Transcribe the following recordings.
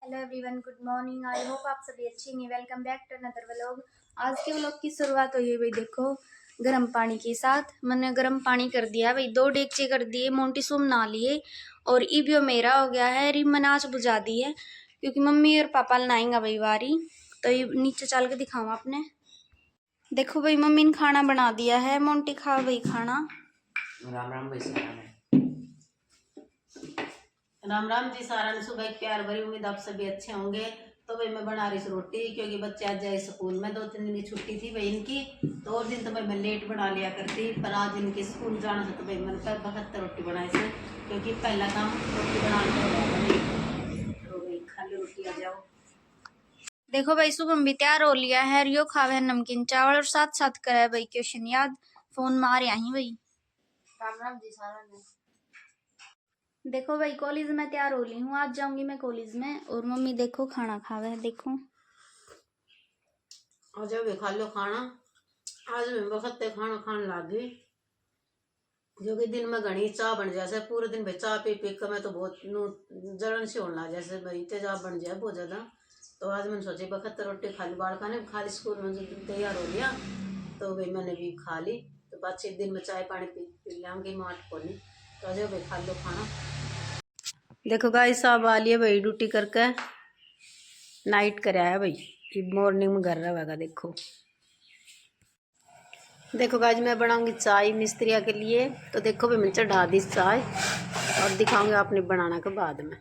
Hello everyone, good morning. I hope आप सभी अच्छे हैं। Welcome back to another vlog. आज के व्लॉग की शुरुआत हुई है भाई, देखो गर्म पानी के साथ। मैंने गर्म पानी कर दिया भाई, 2 डेगचे कर दिए, मोंटी सुम नहा लिए और इबियो मेरा हो गया है। रिम मैंने आज बुझा दी है क्योंकि मम्मी और पापा नहाएंगे भाई बारी। तो ये नीचे चल के दिखाऊँ आपने। देखो भाई, मम्मी ने खाना बना दिया है। मोंटी खा भाई खाना। राम राम भाई सारा ने राम राम जी सारा ने। सुबह की प्यार भरी उम्मीद आप सभी अच्छे होंगे। तो भाई मैं बना रही रोटी क्योंकि बच्चे आज जाए स्कूल में। 2-3 दिन की छुट्टी थी भाई इनकी, तो और दिन तो भाई मैं लेट बना लिया करती, पर आज इनके स्कूल जाना था तो भाई मैंने कहा 72 रोटी बनाई से, क्योंकि पहला काम रोटी बनाने का होगा। तो भाई खाली रोटी आ जाओ। देखो भाई, शुभम भी तैयार हो लिया है। रियो खावे नमकीन चावल और साथ साथ करे भाई क्वेश्चन याद। फोन मारे आई भाई। राम राम जी सारा ने। देखो भाई, कॉलेज में तैयार हो ली हूँ। आज जाऊंगी मैं कॉलेज में और मम्मी देखो खाना खावे है। देखो आ जाओ भाई खा लो खाना। आज मैं वक्त खाना खाने लग गई, जो कि दिन में घनी चाह बन जाए। पूरे दिन भाई चाह पी पी कर मैं तो बहुत जलन से होने लग जैसे भाई तेजाब बन जाए बहुत ज्यादा। तो आज मैंने सोची बखत रोटी खा ली, बालका ने खाली स्कूल में तैयार हो लिया तो भाई मैंने भी खा ली। तो 5-6 दिन में चाय पानी पी लाऊंगी माठ को नहीं। तो आज भाई खा लो खाना। देखो गाइस साहब आ लिए भाई ड्यूटी करके, नाइट कर आया भाई, मॉर्निंग में घर रहेगा। देखो देखो गाइस मैं बनाऊंगी चाय मिस्त्रिया के लिए। तो देखो भाई मैं चढ़ा दी चाय और दिखाऊंगी आपने बनाना के बाद में।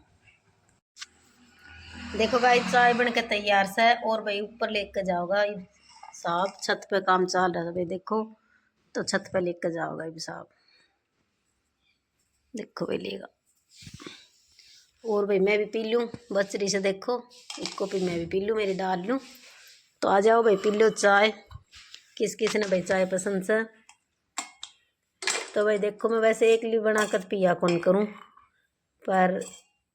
देखो गाइस चाय बन के तैयार से, और भाई ऊपर लेकर जाओगा साहब, छत पे काम चल रहा है भाई। देखो तो छत पे लेकर जाओगा ये साहब, देखो भाई लेगा। और भाई मैं भी पी लूँ बचरी से, देखो इसको भी मैं भी पी लूँ, मेरी डाल लूँ। तो आ जाओ भाई पी लो चाय। किस किस ने भाई चाय पसंद से। तो भाई देखो मैं वैसे एक ली बना कर पिया कौन करूँ, पर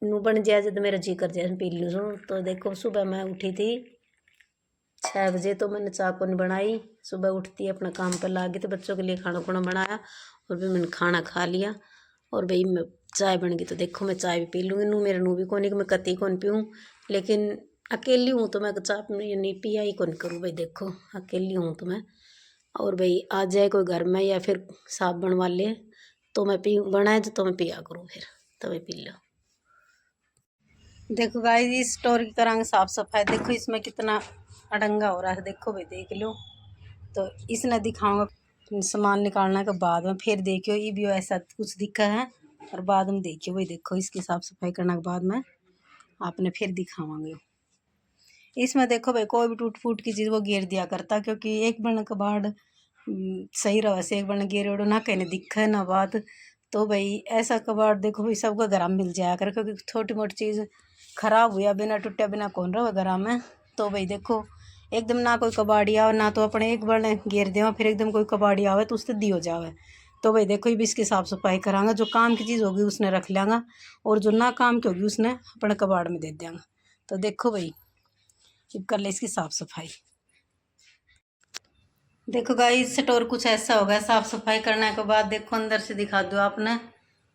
नू बन जाए तो मेरा जी कर जाए पी लूँ। तो देखो सुबह मैं उठी थी 6 बजे, तो मैंने चाय कौन बनाई। सुबह उठती अपना काम पर ला गई, तो बच्चों के लिए खाना खुना बनाया और फिर मैंने खाना खा लिया। और भाई मैं चाय बन गई तो देखो मैं चाय भी पी लूँगी। नू मेरा नू भी कौन कि मैं कती कौन पीऊँ, लेकिन अकेली हूँ तो मैं चाय नहीं पिया ही कौन करूँ भाई। देखो अकेली हूँ तो मैं, और भाई आ जाए कोई घर में या फिर साफ बनवा ले तो मैं पी बनाए तो मैं पिया करूँ फिर, तो मैं पी लो। देखो गाइस इस स्टोर की करांगे साफ सफाई। देखो इसमें कितना अड़ंगा हो रहा है, देखो भाई देख लो। तो इसने दिखाऊंगा सामान निकालने के बाद में, फिर देखियो ये भी ऐसा कुछ दिखा है और बाद में देखियो भाई। देखो इसकी साफ सफाई करने के बाद में आपने फिर दिखावांगे। इसमें देखो भाई कोई भी टूट फूट की चीज़ वो गिर दिया करता, क्योंकि एक बन कबाड़ सही रहा से एक बन गिर उड़ो ना कहने दिखा ना बात। तो भाई ऐसा कबाड़ देखो भाई सबका घर में मिल जाया कर, क्योंकि छोटी मोटी चीज़ खराब हुआ बिना टूटा बिना कौन रहा घर में। तो भाई देखो एकदम ना कोई कबाड़ी आवे ना तो अपने एक बार घेर देवा, फिर एकदम कोई कबाड़ी आवे तो उससे दी हो जावे। तो भाई देखो ये भी इसकी साफ सफाई करांगा। जो काम की चीज़ होगी उसने रख लेंगा और जो ना काम की होगी उसने अपने कबाड़ में दे देंगे। तो देखो भाई अब कर ले इसकी साफ सफाई। देखो गाइस स्टोर कुछ ऐसा होगा, साफ सफाई करने के बाद देखो अंदर से दिखा दो आपने।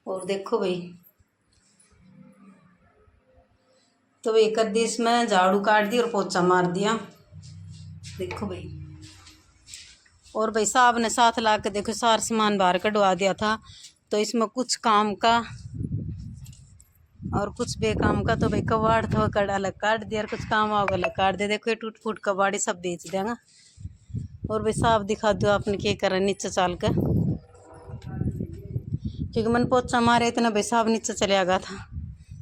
और देखो भाई तो भाई कर दी इसमें झाड़ू काट दी और पोछा मार दिया। देखो भाई और भाई साहब ने साथ ला के देखो सारा सामान बाहर कढ़वा दिया था। तो इसमें कुछ काम का और कुछ बेकाम का। तो भाई कबाड़ था कड़ अलग काट दिया और कुछ काम आओगे अलग काट दिया। देखो ये टूट फूट कबाड़ी सब बेच देंगे। और भाई साहब दिखा दो आपने क्या करा नीचे चाल कर, क्योंकि मन पोछा मारे इतना भाई साहब नीचे चले गया था।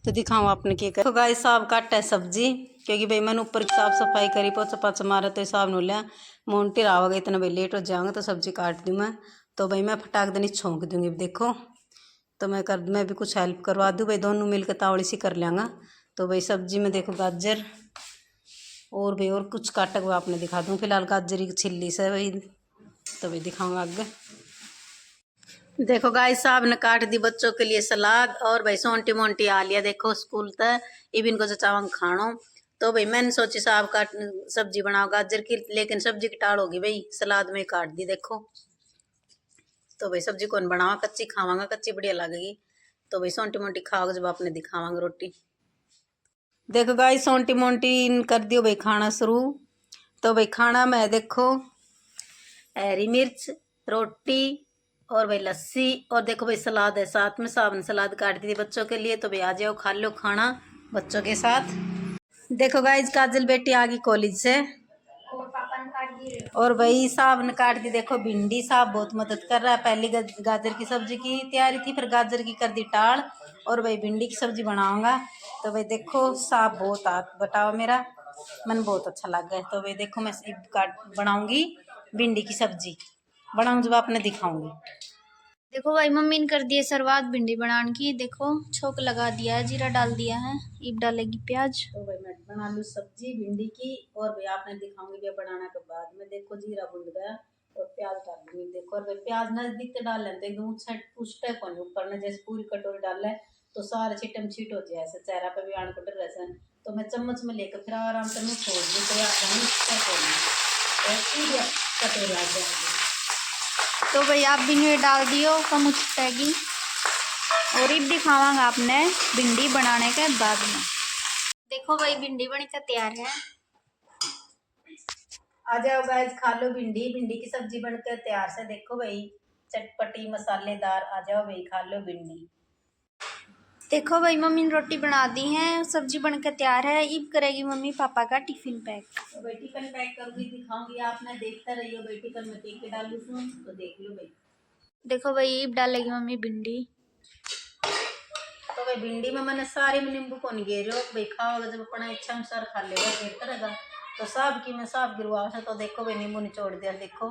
तो दिखाऊँ आपने क्या कर। तो गाय साहब काटा है सब्जी, क्योंकि भाई मैंने ऊपर की साफ सफाई करी पोछा पाछा मारा तो हिसाब न लिया मोन्टी रहोगे इतना भाई लेट हो जाऊँगा। तो सब्जी काट दूँ मैं, तो भाई मैं फटाक देनी छोंक दूँगी। देखो तो मैं भी कुछ हेल्प करवा दूँ भाई, दोनों मिल कर तावड़ी सी कर लेंगा। तो भाई सब्जी में देखो गाजर और भाई और कुछ काटा हुआ आपने दिखा दूँ। फिलहाल गाजर की छिल्ली से भाई, तो भाई दिखाऊँगा आगे। देखो गाइस साहब ने काट दी बच्चों के लिए सलाद, और भाई सोंटी मोंटी आ लिया देखो स्कूल तक इबिन को चावंग खानो। तो भाई मैंने सोची साहब काट सब्जी बनाओ गाजर की, लेकिन सब्जी की टाड़ होगी भाई सलाद में काट दी। देखो तो भाई सब्जी कौन बनावा, कच्ची खावांगा, कच्ची बढ़िया लगेगी। तो भाई सोंटी मोंटी खाओगे जब आपने दिखावांगे रोटी। देखो गाइस सोंटी मोंटी कर दियो भाई खाना शुरू। तो भाई खाना में देखो हरी मिर्च, रोटी और भाई लस्सी और देखो भाई सलाद है साथ में। सावन सलाद काट दी थी बच्चों के लिए। तो भाई आ जाओ खा लो खाना बच्चों के साथ। देखो गाइस काजल बेटी आ गई कॉलेज से और पापा ने काट दिए। और भाई साहब ने काट दी देखो भिंडी। साहब बहुत मदद कर रहा है। पहली गाजर की सब्जी की तैयारी थी, फिर गाजर की कर दी टाल और भाई भिंडी की सब्जी बनाऊंगा। तो भाई देखो साहब बहुत हाथ बटाओ मेरा, मन बहुत अच्छा लग गया। तो भाई देखो मैं काट बनाऊंगी भिंडी की सब्जी, बनाऊं जब आपने दिखाऊंगी। देखो भाई मम्मी ने कर दिए शुरुआत भिंडी बनाने की। देखो छोंक लगा दिया है, जीरा डाल दिया है, अब डालेगी प्याज। तो भाई मैं बना लूँ सब्जी भिंडी की और भाई आपने दिखाऊंगी भी बनाना के बाद में। देखो जीरा भुन गया और प्याज डाल दूंगी। देखो और भाई प्याज नजदीक के डाल लेते एकदम उछटे कौन ऊपर ने जैसे पूरी कटोरी डाल ले तो सारे छिटम छिट हो जाए ऐसे चेहरा पे भी आने को डर रहे। तो मैं चम्मच में लेकर फिर आराम से मैं छोड़ दूँ तो कटोरी आ जाएगी। तो भाई आप भी नहीं डाल दियो कम उछटेगी। और अब दिखावांगा आपने भिंडी बनाने के बाद में। देखो भाई भिंडी बनकर तैयार है। आ जाओ गाइस खा लो भिंडी। भिंडी की सब्जी बनकर तैयार से। देखो भाई चटपटी मसालेदार। आ जाओ भाई खा लो भिंडी। देखो भाई मम्मी ने रोटी बना दी है, सब्जी बनकर तैयार है। अब करेगी मम्मी पापा का टिफिन पैक। तो भाई टिफिन पैक करूंगी दिखाऊंगी आपने देखते रहियो। भाई टिफिन में के डालू तो देख लो भाई। देखो भाई अब डालेगी मम्मी भिंडी। तो भाई भिंडी में मैंने सारी में नींबू को नहीं गेरो भाई खाओगे जब अपना इच्छा अनुसार खा लेगा बेहतर रहेगा। तो साहब की मैं साहब गिरवा से तो देखो भाई नींबू निचोड़ दिया देखो।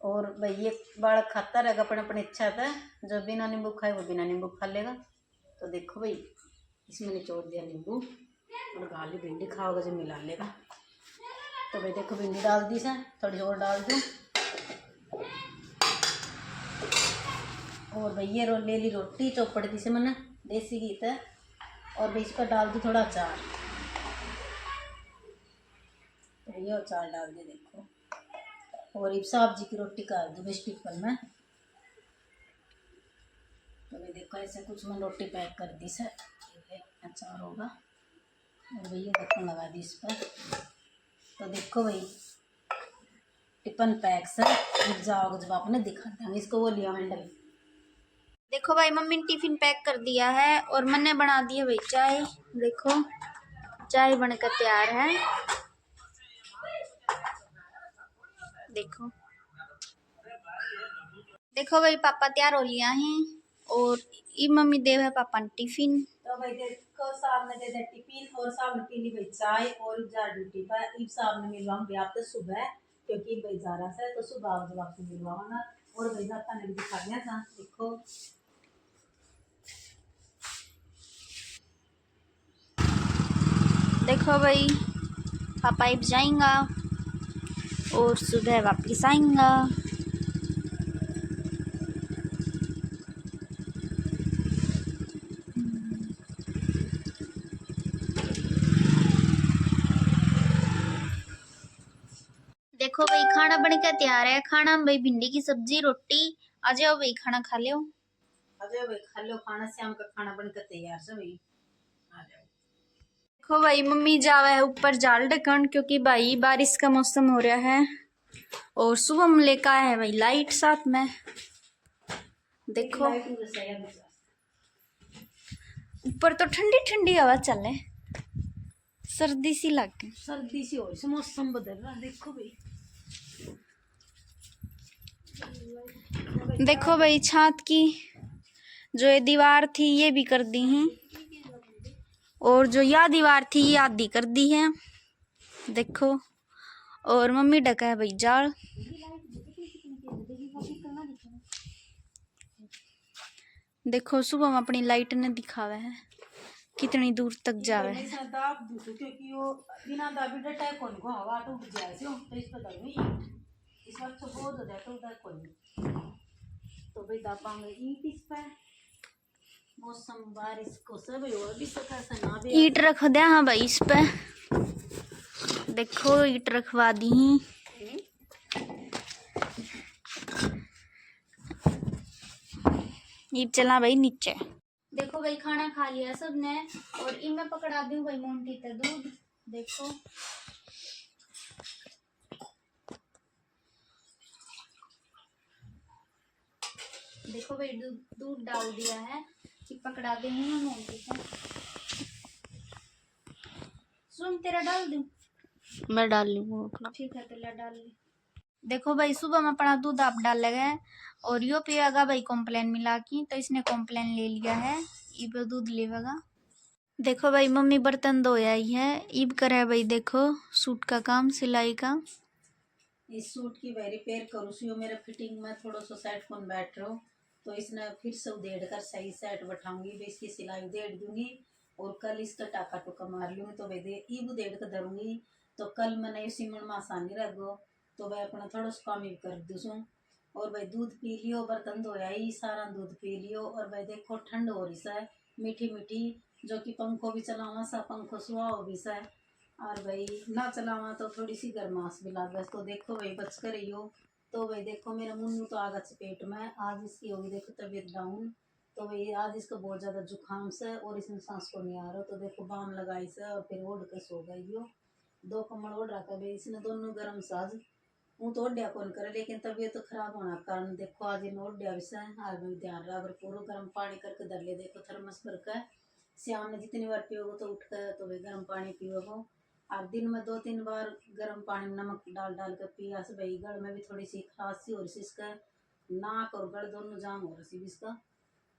और भाई ये बालक खाता रहेगा अपने अपनी इच्छा था, जो बिना नींबू खाए वो बिना नींबू खा लेगा। तो देखो भाई इसमें निचोड़ दिया नींबू और गाली भिंडी खाओगे जो मिला लेगा। तो भाई देखो भिंडी डाल दी से थोड़ी और डाल दूँ। और भाई ये ले ली रोटी चौपड़ दी से मैंने देसी घी है। और भाई इस पर डाल दी थोड़ा अचार। तो ये अचार डाल दी देखो। और इब साहब जी की रोटी कर दूँ बेस्ट टिफिन में। तो भाई देखो ऐसे कुछ मैं रोटी पैक कर दी से अचार होगा। और भैया ढक्कन लगा दी इस पर। तो देखो भाई टिफिन पैक से जाओगे जब आपने दिखा देंगे इसको वो लिया हैंडल। देखो भाई मम्मी ने टिफिन पैक कर दिया है और मैंने बना दी है भाई चाय। देखो चाय बनकर तैयार है। देखो देखो भाई पापा तैयार हो लिया है और ये मम्मी देव है पापा ने टिफिन। तो भाई देखो साहब ने दे दिया टिफिन और साहब ने पी ली भाई चाय और जा ड्यूटी पर। इब साहब ने मिलवाऊँ भाई आप तो सुबह क्योंकि भाई जा रहा है तो सुबह जब आपसे मिलवाऊंगा। और भाई जाता ने भी दिखा दिया था देखो। देखो भाई पापा अब जाएंगा और सुबह वापस आएंगा। देखो भाई खाना बनकर तैयार है। खाना में भाई भिंडी की सब्जी रोटी। आ जाओ भाई खाना खा लो। आ जाओ भाई खा लो खाना। शाम का खाना बनकर तैयार से भाई आ जाओ। देखो भाई मम्मी जावा है ऊपर जाल ढकन क्योंकि भाई बारिश का मौसम हो रहा है। और सुबह में लेकर आया है भाई लाइट साथ में। देखो ऊपर तो ठंडी ठंडी हवा चले, सर्दी सी लग सर्दी सी हो रही मौसम बदल रहा देखो भाई। देखो भाई छत की जो ये दीवार थी ये भी कर दी है और जो यह दीवार थी ये आधी कर दी है। देखो और मम्मी ढका है भाई जाल। देखो सुबह में अपनी लाइट ने दिखावा है कितनी दूर तक जावे है। क्योंकि वो बिना दाबी डटा कौन को हवा तो उठ जाए तो इस पर दबी इस वक्त तो बहुत हो जाए तो उधर कोई तो भाई दापांगे ईट इस पर। मौसम बारिश को सब हो भी सका सना भी ईट रख दिया हाँ भाई इस पे। देखो ईट रखवा दी। ये चला भाई नीचे। देखो भाई खाना खा लिया सबने और इनमें पकड़ा दूं भाई मोंटी का दूध। देखो देखो भाई दूध दूध डाल दिया है कि पकड़ा देंगे मैं मोंटी का। सुन तेरा डाल दूं? मैं डाल लूँगा अपना। ठीक है तो ला डाल ली। देखो भाई सुबह में अपना दूध आप डाल लगे और यो पिएगा भाई कॉम्प्लेन मिला की, तो इसने कॉम्प्लेन ले लिया है, इब दूध लेवेगा। देखो भाई मम्मी बर्तन धोया ही है, इब करे है भाई देखो सूट का काम सिलाई का। इस सूट की भाई रिपेयर करूँ सी मेरा फिटिंग में थोड़ा सा सेट फोन बैठ रहा तो इसने फिर से उधेड़ कर सही सेट बैठाऊंगी, भाई इसकी सिलाई उधेड़ दूंगी और कल इसका टाका टुका मार लूंगी। तो भाई ईब उधेड़ कर धरूंगी तो कल मैंने सीमन में आसानी रह गो, तो भाई अपना थोड़ा सा काम ही कर दूसू। और भाई दूध पी लियो, बर्तन धोया ही सारा दूध पी लियो। और भाई देखो ठंड हो रही सा मीठी मीठी, जो कि पंखो भी चलावा सा, पंखो सुहाओ भी सा। और भाई ना चलावा तो थोड़ी सी गर्माश भी लागे। तो देखो भाई बच कर रही हो। तो भाई देखो मेरा मुन्नू तो आगा चपेट में, आज इसकी होगी देखो तबीयत डाउन। तो भाई आज इसको बहुत ज़्यादा जुकाम से और इसमें सांस को नहीं आ रहा। तो देखो बाम लगाई से और फिर ओढ़ के सो गई हो, दो कम्बल ओढ़ रखा भाई इसने दोनों गर्म साज। हूँ तो ओढ़िया कौन करे लेकिन तबीयत तो खराब होना कारण देखो आज इन ओढ़िया भी से। आज भाई ध्यान रहा, अगर पूरा गर्म पानी करके धर ले देखो थर्मस भर कर शाम में जितनी बार पियोगे तो उठ कर तो भाई गर्म पानी पियोगे। और दिन में 2-3 बार गर्म पानी में नमक डाल डाल कर पिया से भाई गल में भी थोड़ी सी खांसी हो रही इसका, नाक और गल दोनों जाम हो रही इसका।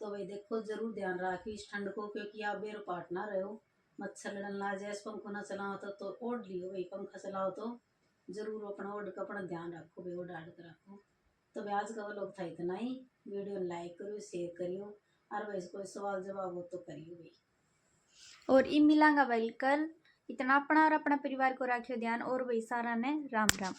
तो भाई देखो जरूर ध्यान रखी इस ठंड को, क्योंकि आप बेरो पाट ना रहे हो, मच्छर लड़न ला जाए। पंखो ना चलाओ तो ओढ़ लियो भाई, पंखा चलाओ तो जरूर अपना ओढ़ का अपना ध्यान रखो भाई, ओढ़ डाल कर रखो। तो भाई आज का व्लॉग था इतना ही, वीडियो लाइक करो शेयर करियो और भाई कोई सवाल जवाब हो तो करियो भाई। और ई मिलांगा भाई कल। इतना अपना और अपना परिवार को रखियो ध्यान, और भाई सारा ने राम राम।